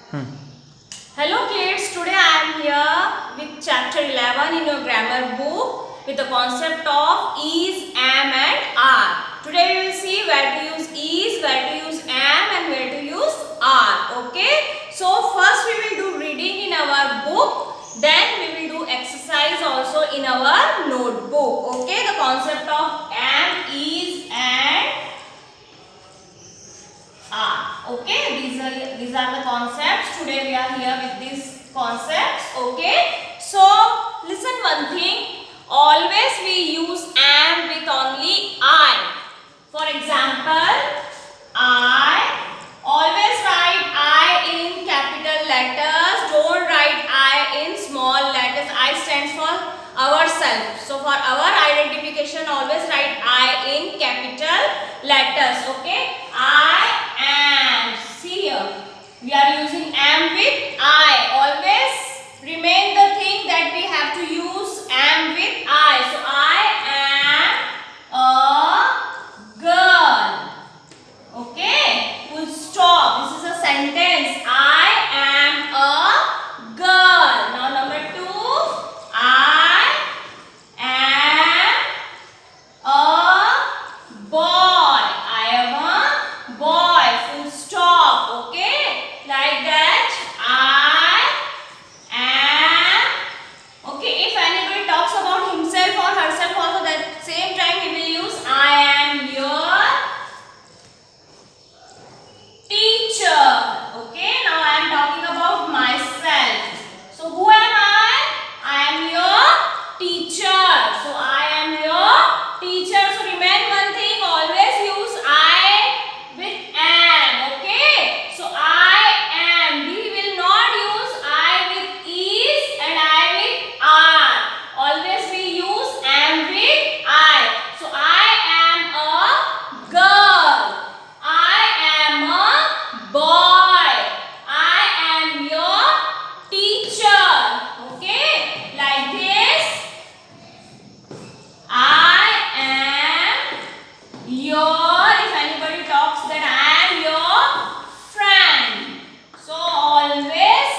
Hello kids, today I am here with chapter 11 in your grammar book with the concept of is, am and are. Today we will see where to use is, where to use am and where to use are. Okay. So first we will do reading in our book, then we will do exercise also in our notebook. Okay. The concept of am, is and are. Okay, these are the concepts. Today we are here with these concepts. Okay, so listen one thing. Always we use am with only I. For example, I. Always write I in capital letters. Don't write I in small letters. I stands for ourselves. So for our identification, always write I in capital letters. Okay, I am. See here, we are using am with I. Always remain the thing that we have to use am with I. So I am a girl. Okay, full stop. This is a sentence. I am a girl. Now number 2, I am a boy. I am a boy. Full stop. Okay, like that. I am. Okay, if anybody talks about himself or herself also, that same time we will use I am your teacher. Okay, now I am talking about myself. So who am I? I am your teacher. So I am your teacher. So remember one thing, always use I with am. Okay, so I am. We will not use I with is and I with are. Always we use am with I. So I am a girl. I am a boy. I am your teacher. Okay, like this. I am your, if anybody talks, that I am your friend. So always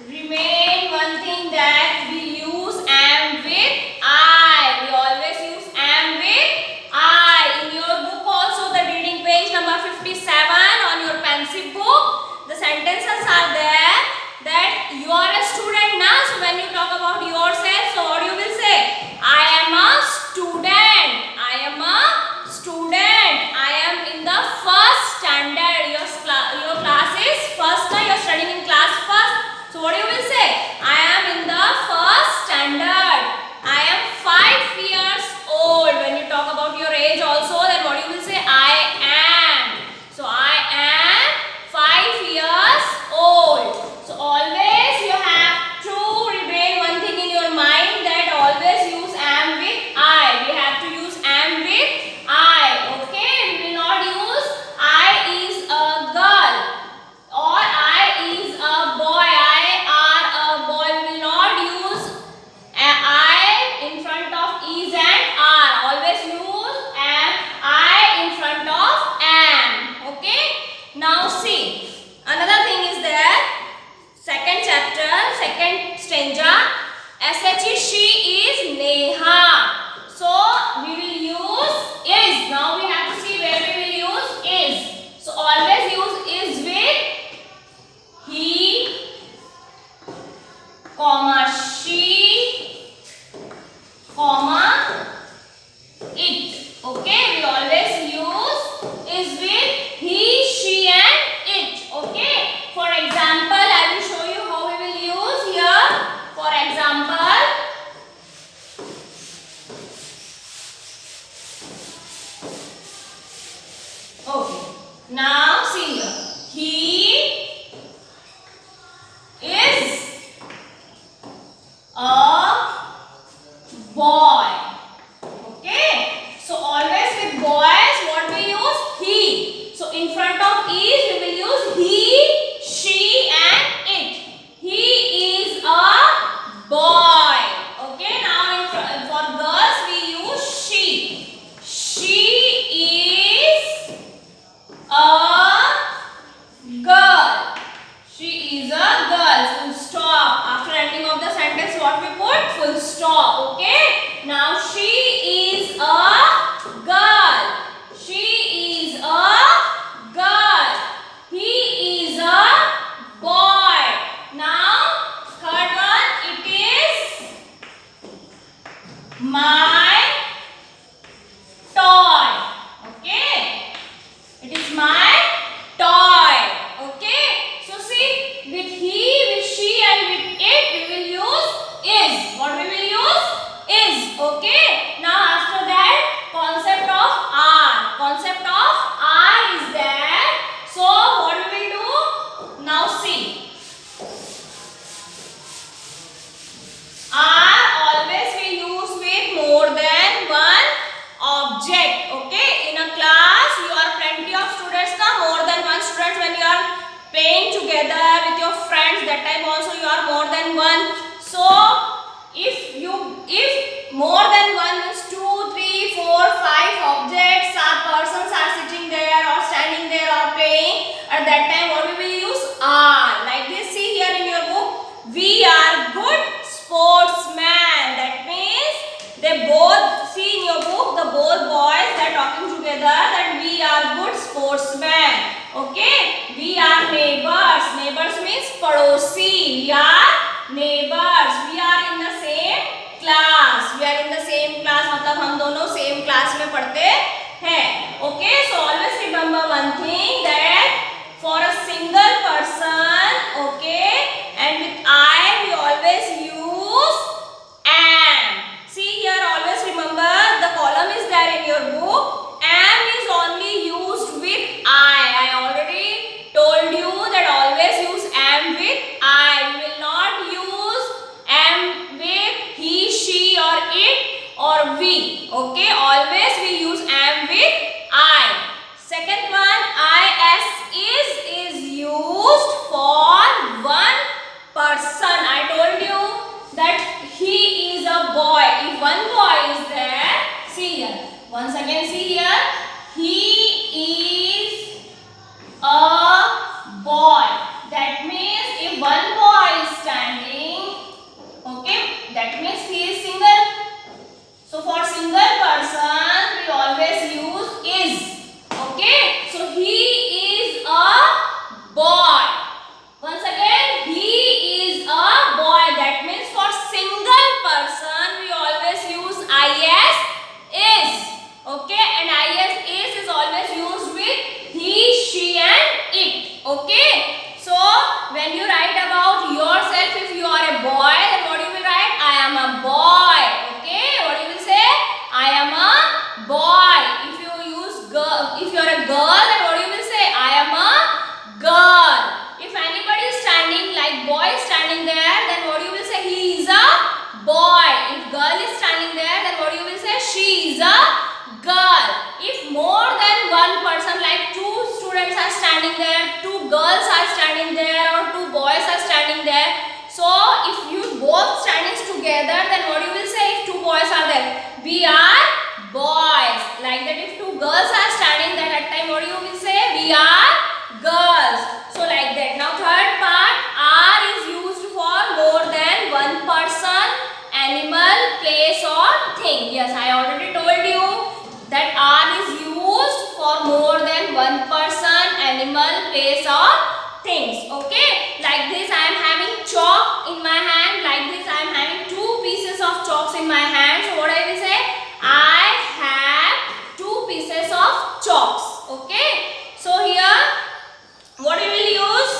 remain one thing, that we use am with I. We always use am with I. In your book also, the reading page number 57 on your pencil book, the sentences are there that you are a student now. So when you talk about yourself, so what you will say? I am a student. I am a student. I am in the first standard. Your class is first. Now you are studying in class first. So what you will say? I am in the first standard. I am 5 years old. When you talk about your age also, then what you will say? I am. So I am 5 years old. So always you have to remain one thing in your mind, that always use am with I. We have to use am with I. Okay, we will not use I is a full stop. Okay. Now she is a girl. She is a girl. He is a boy. Now third one, it is my toy. Okay. It is my toy. Okay. So see, with he, with she and with it we will use is. What we will use? Is. Okay. Now after that, concept of are. Concept of are is there. So what we will do? Now see. Are always we use with more than one object. Okay. In a class you are plenty of students, more than one student. When you are playing together with your friends, that time also you are more than one. So if more than one means 2, 3, 4, 5 objects or persons are sitting there or standing there or playing, at that time what we will use? Are. Like this, see here in your book, we are good sportsmen. That means they both, see in your book, the both boys they are talking together that we are good sportsmen. Okay. We are neighbors. Neighbors means padosi. We are neighbors. We are in the same class. We are in the same class. मतलब हम दोनों same class में पढ़ते हैं. Okay. So always remember one thing, that for a single person, okay, and with I we always use am. See here, always remember the column is there in your book. Am is only used with I already told you that always use am with I. We will not use am with he, she or it or we. Okay, always we use am with I. Second one, is used for one person. I told you that he is a boy. If one boy is there, see here. Once again, see here. He is a boy. That means if one boy is standing, okay, that means he is single. So for single person, we always use is. Okay, so he is a boy. Once again, he is a boy. That means for single person, we always use is. Okay, and is always used with he, she and it. Okay, so when you write about yourself, if you are a boy, then what you will write? I am a boy. Okay, what you will say? I am a boy. If you use girl, if you are a girl, then what you will say? I am a girl. If anybody is standing, like boy is standing there, then what you will say? He is a boy. If girl is standing there, then what you will say? She is a girl. If more than one person, like two students are standing there, two girls are standing there, or two boys are standing there, so if you both standing together, then what you will say? If two boys are there, we are boys. Like that, if two girls are standing there, at time what you will say? We are girls. So like that. Now third part, are is used for more than one person, animal, place or thing. Yes, I already told you that are is used for more than one person, animal, place or things. Okay, like this I am having chalk in my hand. Like this I am having two pieces of chalks in my hand. So what I will say? I have two pieces of chalks. Okay, so here what we will use?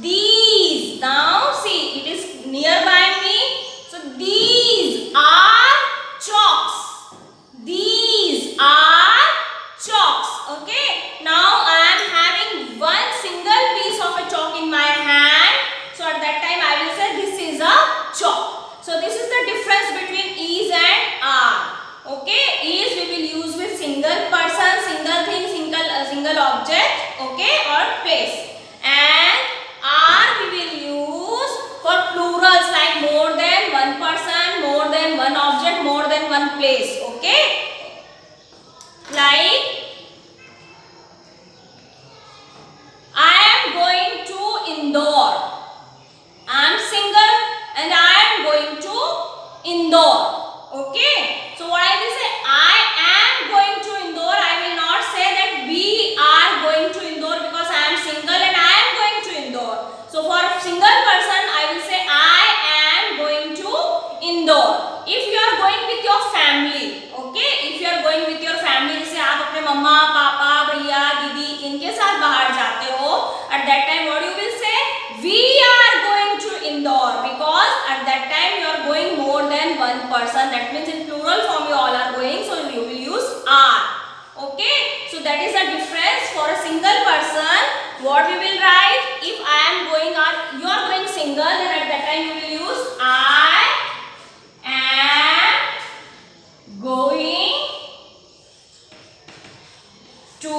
These. Now see, it is nearby me. So these are chalks. These are chalks. Okay, now I am having one single piece of a chalk in my hand. So at that time I will say this is a chalk. So this is the difference between is and are. Okay, is we will use with single person, single thing, single object, okay, or place. And are we will use for plurals, like more than one person, more than one object, more than one place. Okay, like I am going to Indore. I am single and I am going to for a single person, I will say I am going to Indore. If you are going with your family, okay, if you are going with your family, जैसे आप अपने मम्मा पापा भैया दीदी इनके साथ बाहर जाते हो, at that time what you will say, we are going to Indore, because at that time you are going more than one person, that means in plural form you all are going, so you will use are. Okay, so that is the difference. For a single person, what we will write, if I am going or you are going single, then at that time you will use I am going to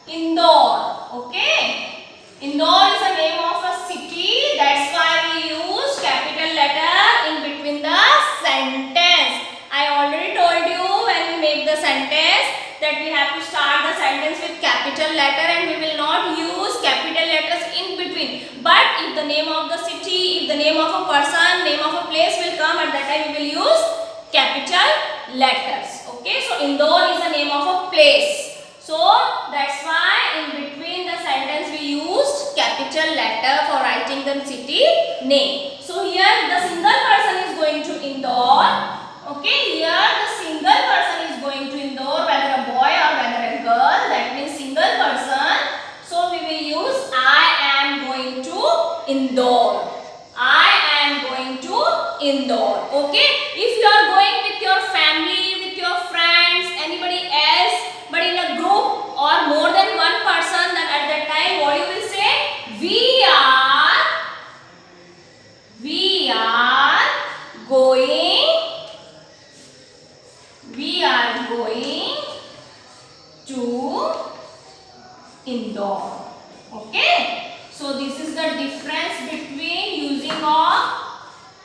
Indore. Okay, Indore is the name of a city, that's why we use capital letter in between the sentence. I already told you when we make the sentence that we have to start the sentence with capital letter and we will not use capital letters in between. But if the name of the city, if the name of a person, name of a place will come, at that time we will use capital letters. Okay, so Indore is the name of a place. So that's why in between the sentence we used capital letter for writing the city name. So here the single person is going to Indore. Okay, here the single person is going to Indore, whether a boy or whether a girl, that means single person. So we will use I am going to Indore. I am going to Indore. Okay, if you are going with your family, with your friends, anybody else, but in a group or more than one person, then at that time what you will say, we are going to Indore. Okay, so this is the difference between using of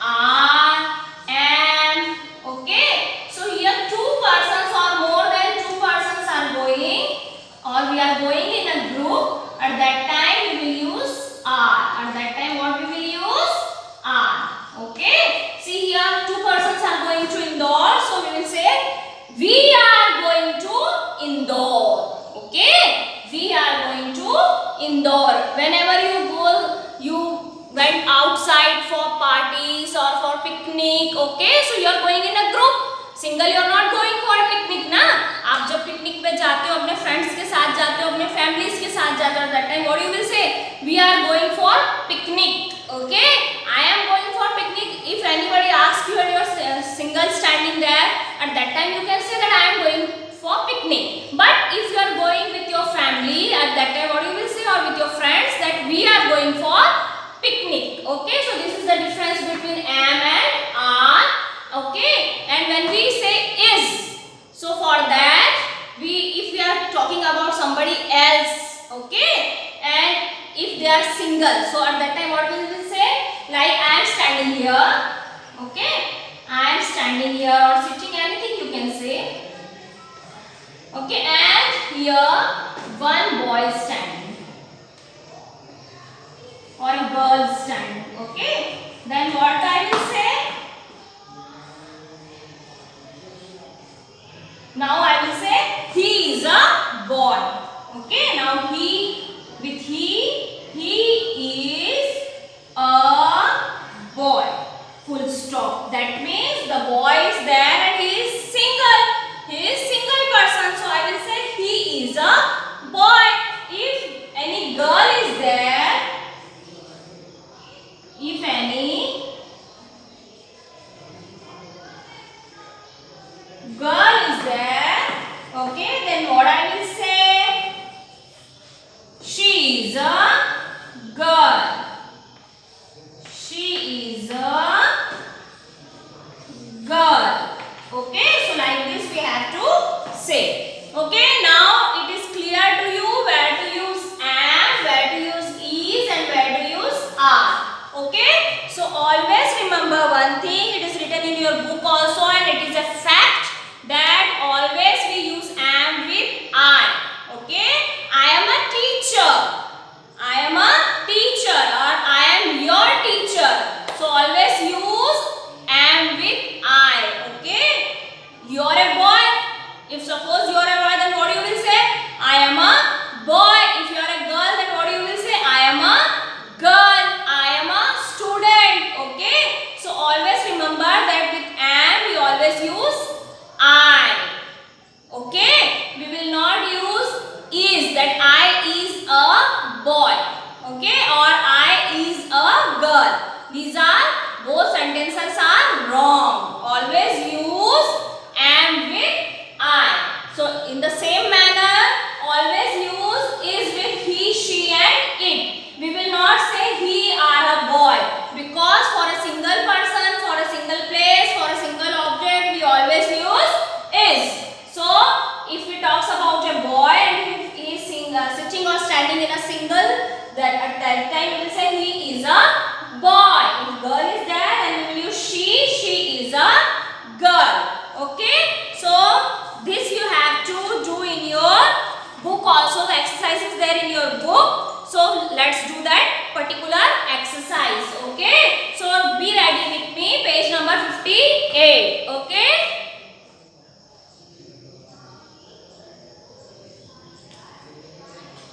are, am. Okay, so here two persons or more than two persons are going, or we are going in a group, at that time we will use are. At that time what we will use? Are. Okay, see here two persons are going to Indore, so we will say we are going to Indore. Okay, we are going to Indore. Whenever you went outside for parties or for picnic, okay, so you are going in a group. Single you are not going for a picnic ना. आप जब picnic पे जाते हो अपने friends के साथ जाते हो, अपने फैमिलीज के साथ जाते हो, that time what you will say, we are going for picnic. Okay, I am going for picnic. If anybody asks you and you are single standing there, at that time you can say that I am going for picnic. But if you are going with your family, at that time what you will say, or with your friends, that we are going for picnic. Okay, so this is the difference between am and are. Okay, and when we say is, so for that if we are talking about somebody else, okay, and if they are single, so at that time what we will say, like I am standing here. Okay, I am standing here or sitting, anything you can say. Okay, and here one boy is standing or a girl is standing. Okay, then what I will say, now I will say he is a boy. Okay, now he is a boy. Full stop. That means the boy is there and he is single. He is single person. So I will say he is a boy. If any girl is there, if any girl is there, okay, then what I will say, she is a girl. She is a girl. Okay, so like this we have to say. Okay, now it is clear to you where to use am, where to use is, and where to use are. Okay, so always remember one thing, it is written in your book also, and it is a fact that always we use am with I. Okay, I am a teacher. I am a teacher, or I am your teacher. So always use am with I. Okay, you are a boy. If suppose you are a boy, then what you will say? I am a boy. If you are a girl, then what you will say? I am a boy. Okay, or I is a girl. These are both sentences are wrong. Always use am with I. So in the same manner, always use is with he, she and it. We will not say he are a boy, because for a single person, for a single place, for a single object, we always use is. So if we talks about a boy and if he is sitting or standing in a single, that at that time we will say he is a boy. If girl is there, then we will use she is a girl. Okay, so this you have to do in your book also. The exercise is there in your book, so let's do that particular exercise. Okay, so be ready with me, page number 58. Okay,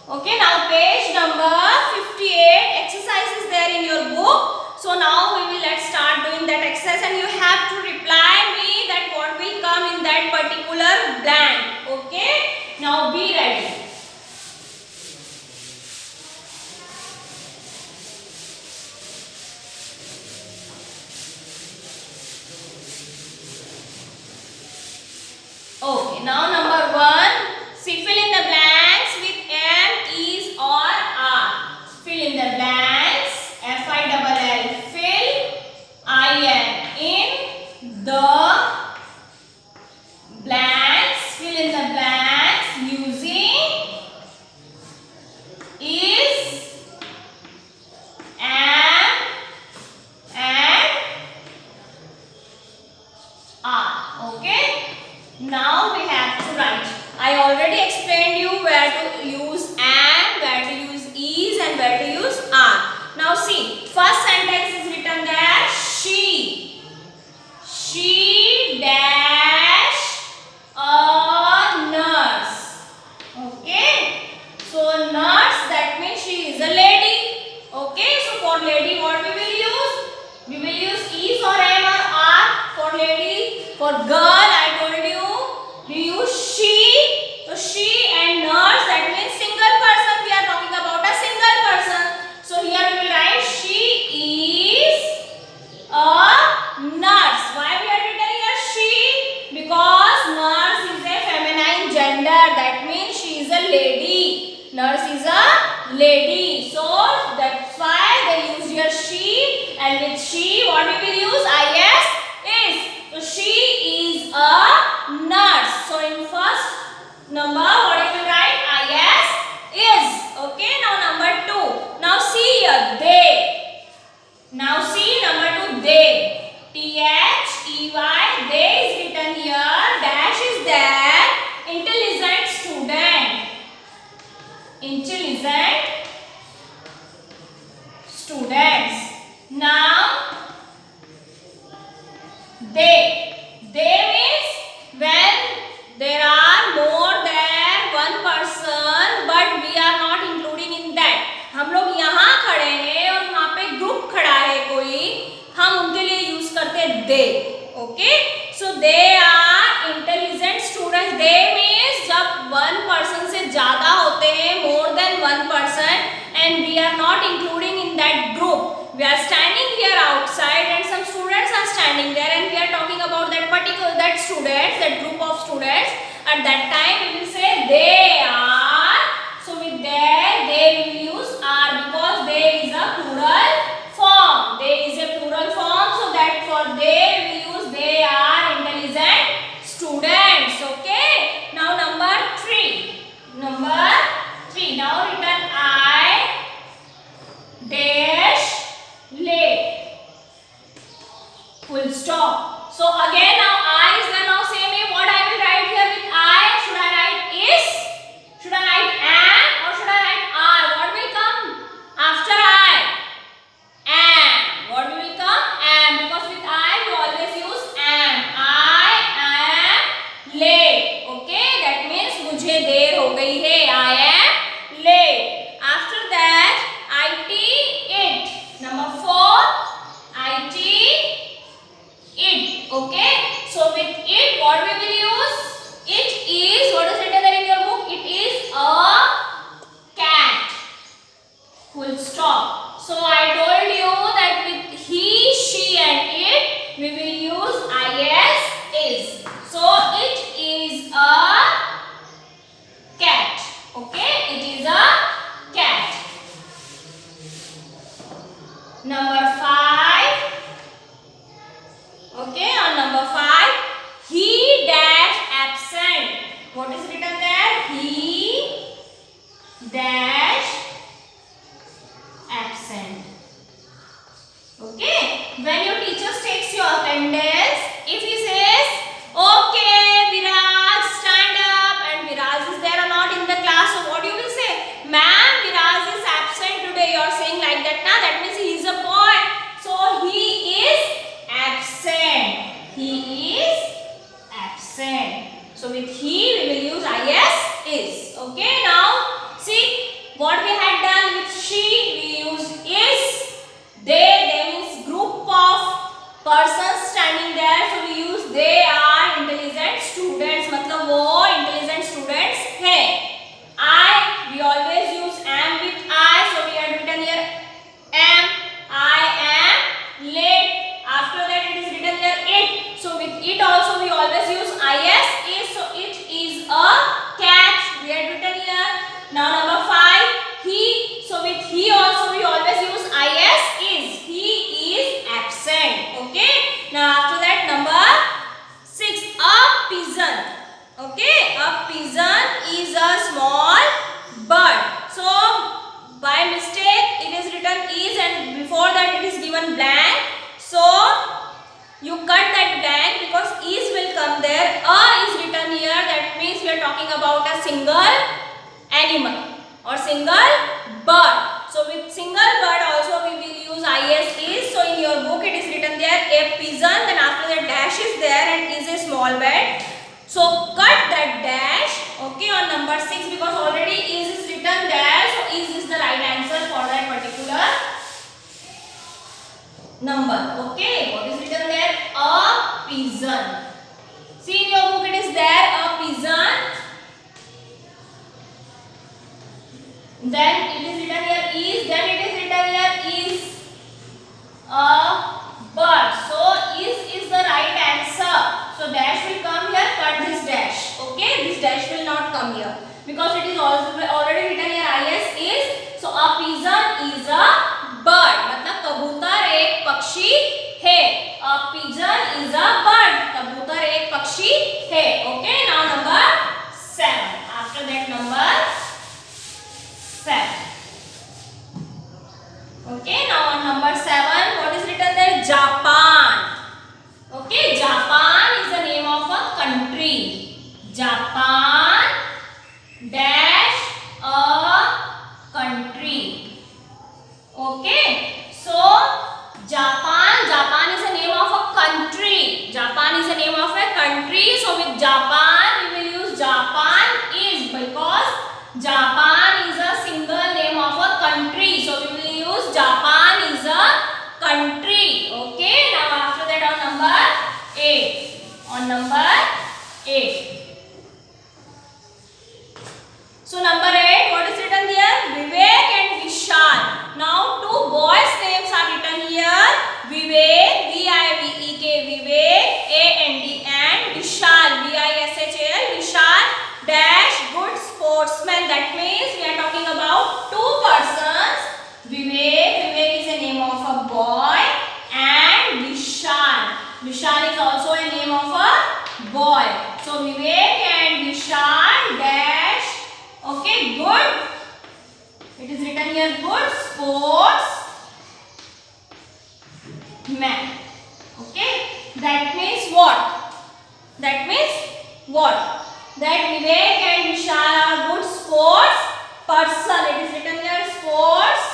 okay, now page number 58, exercise is there in your book. So now let's start doing that exercise, and you have to reply me that what will come in that particular blank. Okay, now be ready. Okay, now number 1, see, fill in the blanks with am, is or are. Fill in the blanks. Fill, I am in the blanks. Fill in the blanks using is, am and are. Okay, now we have to write. I already explained you where to use am, where to use is and where to use are. Now see, first sentence is written there, she dash a nurse. Okay, so nurse, that means she is a lady. Okay, so for lady what we will use? We will use is or am or are for lady. For girl I told you we use she. So she and nurse, that means single person. We are talking about a single person. So here we will write she is a nurse. Why we are written here she? Because nurse is a feminine gender. That means she is a lady. Nurse is a lady. So that's why they use here she, and with she what we will use? Is. So she is a nurse. So in first number what you will write? Is. Okay, now number 2. Now see here, they. Now see number 2, they. THEY, they is written here. Dash is there. Intelligent student. Intelligent students. Now they means when there are more than one person, but we are not including in that. हम लोग यहाँ खड़े हैं और वहाँ पे group खड़ा है कोई, हम उनके लिए यूज करते हैं they. Okay, so they are intelligent students. They means जब one person से ज्यादा होते हैं, more than one person, and we are not including in that group. We are standing here outside and some students are standing there, and we are talking about that students, that group of students. At that time we will say they are. So with there they will use are, because they is a plural form. They is a plural form, so that for they we use they are intelligent students. Okay, now number 3. Now written I dash late. Full stop. So again now I is there. Now say me what I will write here with I. Should I write is? Should I write am? Or should I write are? What will come? Full stop. So I told you that with he, she and it we will use is, is. So it is a cat. Okay, it is a cat. Number 5. Okay, on number 5, he dash absent. What is written there? He dash absent. Okay, when your teacher takes your attendance, if he says, okay, Viraj, stand up, and Viraj is there or not in the class, so what you will say? Ma'am, Viraj is absent today. You are saying like that, na? That means he is a boy. So he is absent. He is absent. So with he we will use is. Okay, now see what we had done with she, we used is. They means group of persons standing there, so we use they are intelligent students. मतलब वो intelligent students हैं. I, we always use am with I, so we had written here am. I am late. After that it is written here it. So with it also we always use is. So it is a cat. We had written here. Now number 5, he. So with he also we always use is. He is absent. Okay. Now after that number 6, a pigeon. Okay. A pigeon is a small bird. So by mistake it is written is and before that it is given blank. So you cut that blank because is will come there. A is written here. That means we are talking about a single animal or single bird. So with single bird also we will use is. So in your book it is written there a pigeon, then after that dash is there and is a small bird. So cut that dash. Okay, on number 6 because already is written there. So is the right answer for that particular number. Okay, what is written there? A pigeon. See in your book it is there a pigeon. Then it is written here is. Then it is written here is a bird. So is the right answer. So dash will come here. Cut this dash. Okay, this dash will not come here because it is also already written here is. So a pigeon is a bird. मतलब कबूतर एक पक्षी है. A pigeon is a bird. कबूतर एक पक्षी है. Okay, now number 7. After that number 7. Okay, now on number 7, what is written there? Japan. Okay, Japan is the name of a country. Japan dash a country. Okay, so Japan is the name of a country. Japan is the name of a country. So with Japan we will use Japan is because Japan is a single name of a country. So we will use Japan is a country. Okay, now after that on number 8. On number 8. So number 8, what is written here? Vivek and Vishal. Now two boys' names are written here. Vivek, V-I-V-E-K, Vivek, A-N-D, and Vishal, V-I-S-H-A-L, Vishal dash good sportsman. That means we are talking about two persons. Vivek is a name of a boy, and Vishal is also a name of a boy. So Vivek and Vishal dash. Okay, good. It is written here good sports man. Okay, that means what? That means what? That Vivek and Vishal are good sports person. It is written here sports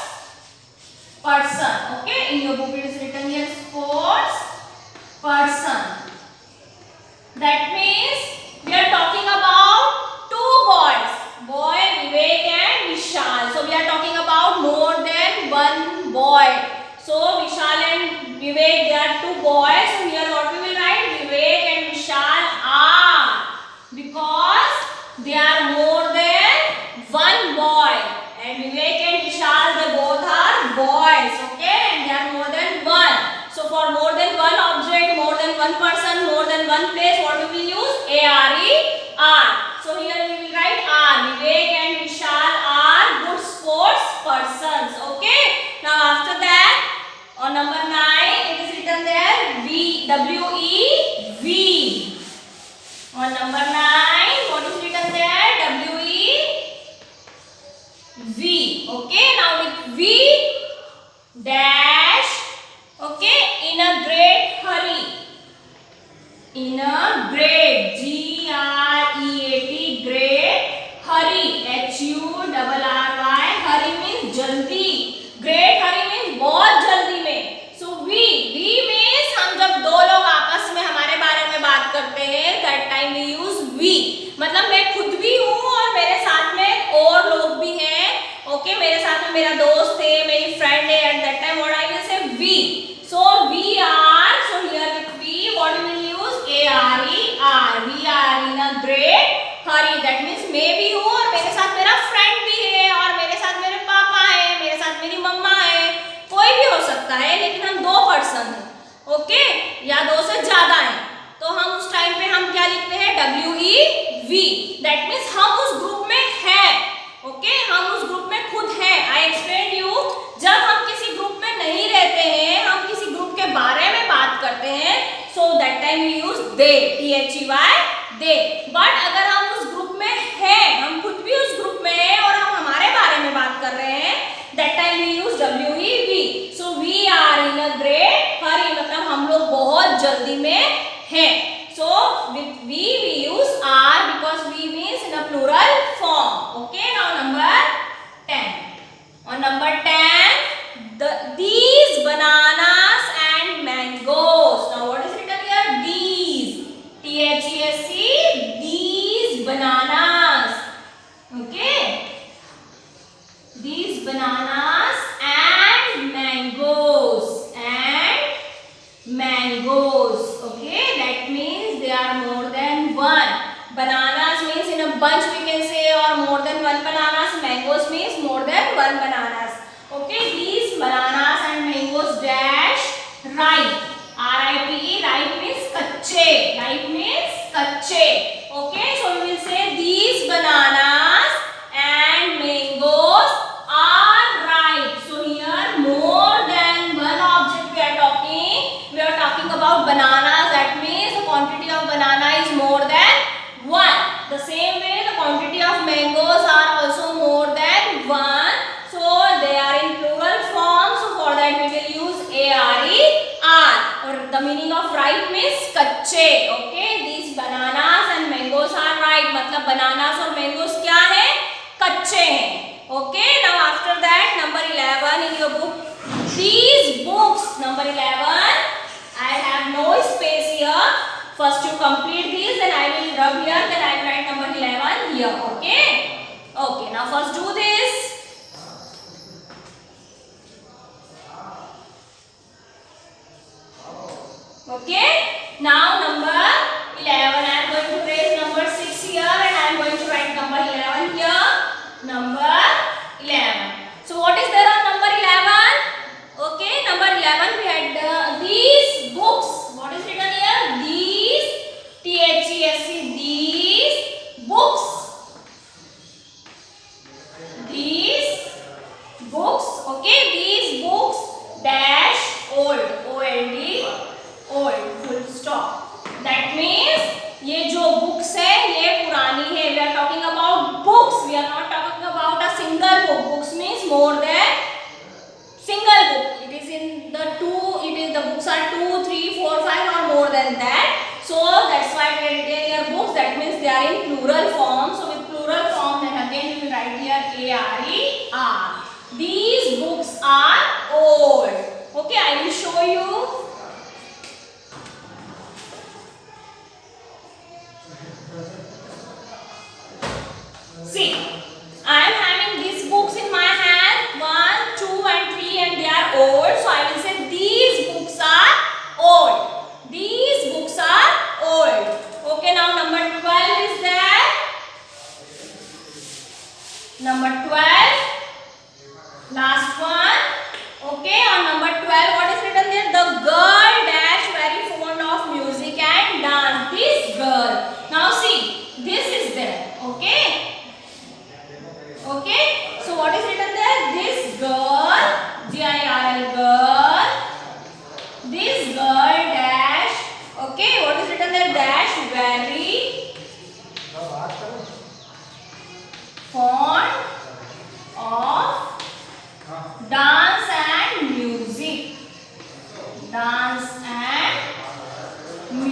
person. Okay, in your book it is written here sports person. That means we are talking about two boys. Boy Vivek and Vishal. So we are talking about more than one boy. So Vishal and Vivek, they are two boys. So here what we will write? Vivek and Vishal are, because they are more than one boy. And Vivek and Vishal, they both one person, more than one place, what we will use? A-R-E-R. So here we will write R. Vivek and Vishal are good sports persons. Okay. Now after that, on number 9, it is written there V, W-E-V. On number 9, what is written there? W-E-V. Okay. Now with V dash. Okay. In a great hurry. In a great, G-R-E-A-T, great, hurry, H-U-R-R-Y, hurry means जल्दी, great hurry means बहुत जल्दी में. So we means हम जब दो लोग आपस में हमारे बारे में बात करते हैं, that time we use we. मतलब मैं खुद भी हूँ और मेरे साथ में और लोग भी हैं. Okay, मेरे साथ में मेरा दोस्त है, मेरी friend है. At that time what I will say? We. So we are. So here with we, what we will use? A-R-E-R. We are in a great hurry. That means मैं भी हूँ और मेरे साथ मेरा friend भी है और मेरे साथ मेरे पापा है, मेरे साथ मेरी मम्मा है. कोई भी हो सकता है, लेकिन हम 2 पर्सन हैं. ओके, या 2 से ज्यादा हैं. तो हम उस टाइम पे हम क्या लिखते हैं? W-E-V. That means हम उस ग्रुप में हैं. ओके, हम उस ग्रुप में खुद हैं. I explained you. जब हम किसी ग्रुप में नहीं रहते हैं, हम किसी ग्रुप के बारे में बात करते हैं, so that time we use they, T-H-E-Y, they. But अगर हम उस ग्रुप में हैं, हम खुद भी उस ग्रुप में हैं और हम हमारे बारे में बात कर रहे हैं, that time we use W-E-V. So we are in a great hurry. मतलब हम लोग बहुत जल्दी में हैं. So with we use are because we means in a plural form. Okay, now number 10. On number 10, these bananas and mangoes. Now what is written here? These. T-H-E-S-E. These bananas. Okay. These bananas and mangoes. And mangoes. Okay. That means they are more than one. Bananas means in a bunch we can say, or more than one bananas. Mangoes means more than one bananas. Okay, these bananas and mangoes dash ripe. R-I-P-E, ripe means कच्चे. Ripe means कच्चे. Okay, so we will say these bananas and mangoes are ripe. So here more than one object we are talking. We are talking about bananas. That means the quantity of banana is more than 1. The same way the quantity of mangoes are also more than 1. So they are in plural form. So for that we will use A-R-E-R. Or the meaning of ripe means कच्चे. Okay, these bananas and mangoes are ripe. मतलब bananas और mangoes क्या है? कच्चे हैं. Okay, now after that number 11 in your book. These books, number 11. I have no space here. First you complete these, then I will rub here, then I will write number 11 here. Okay? Okay, now first do this. Okay? Now number 11. I am going to trace number 6 here and I am going to write number 11 here. Number 11. So what is there on number 11? Okay, number 11 we had these books. What is written here? These, T-H-E-S-E, these books. These books. Okay, these books dash old. O-L-D, old. Full stop. That means ये जो books है ये पुरानी है. We are talking about books. We are not talking about a single book. Books means more than single book. It is in the the books are 2, 3, 4, 5 or more than that. So that's why we are written here books. That means they are in plural form. So with plural form, then again we will write here A-R-E-R. These books are old. Okay, I will show you. See, I am having these books in my hand, 1, 2 and 3, and they are old. So I will say these books are old. These books are old. Okay, now number 12 is there. Number 12, last one.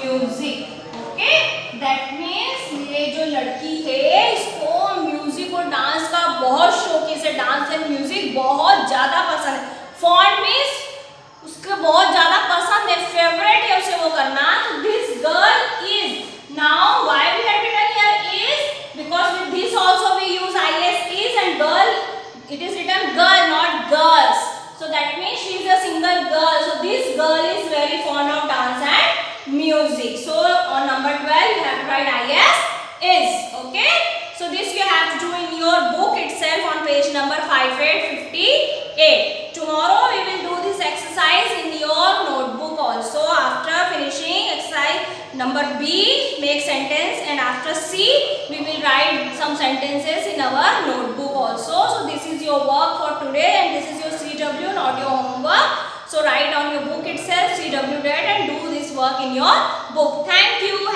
Music. Okay, that means ये जो लड़की है इसको music और dance का बहुत शौक है. इसे डांस एंड म्यूजिक बहुत ज्यादा पसंद है. फॉन्ड मीन्स उसको बहुत ज्यादा पसंद है, फेवरेट है उसे वो करना. तो this girl is. Now why we have written here is, because with this also we use is and girl, it is written girl not girls. So that means she is a single girl. So this girl is very fond of dance and music. So on number 12 you have to write is. Okay, so this you have to do in your book itself on page number 5858. Tomorrow we will do this exercise in your notebook also. After finishing exercise number B, make sentence, and after C we will write some sentences in our notebook also. So this is your work for today and this is your CW, not your homework. So write on your book itself CW that and do this work in your book. Thank you.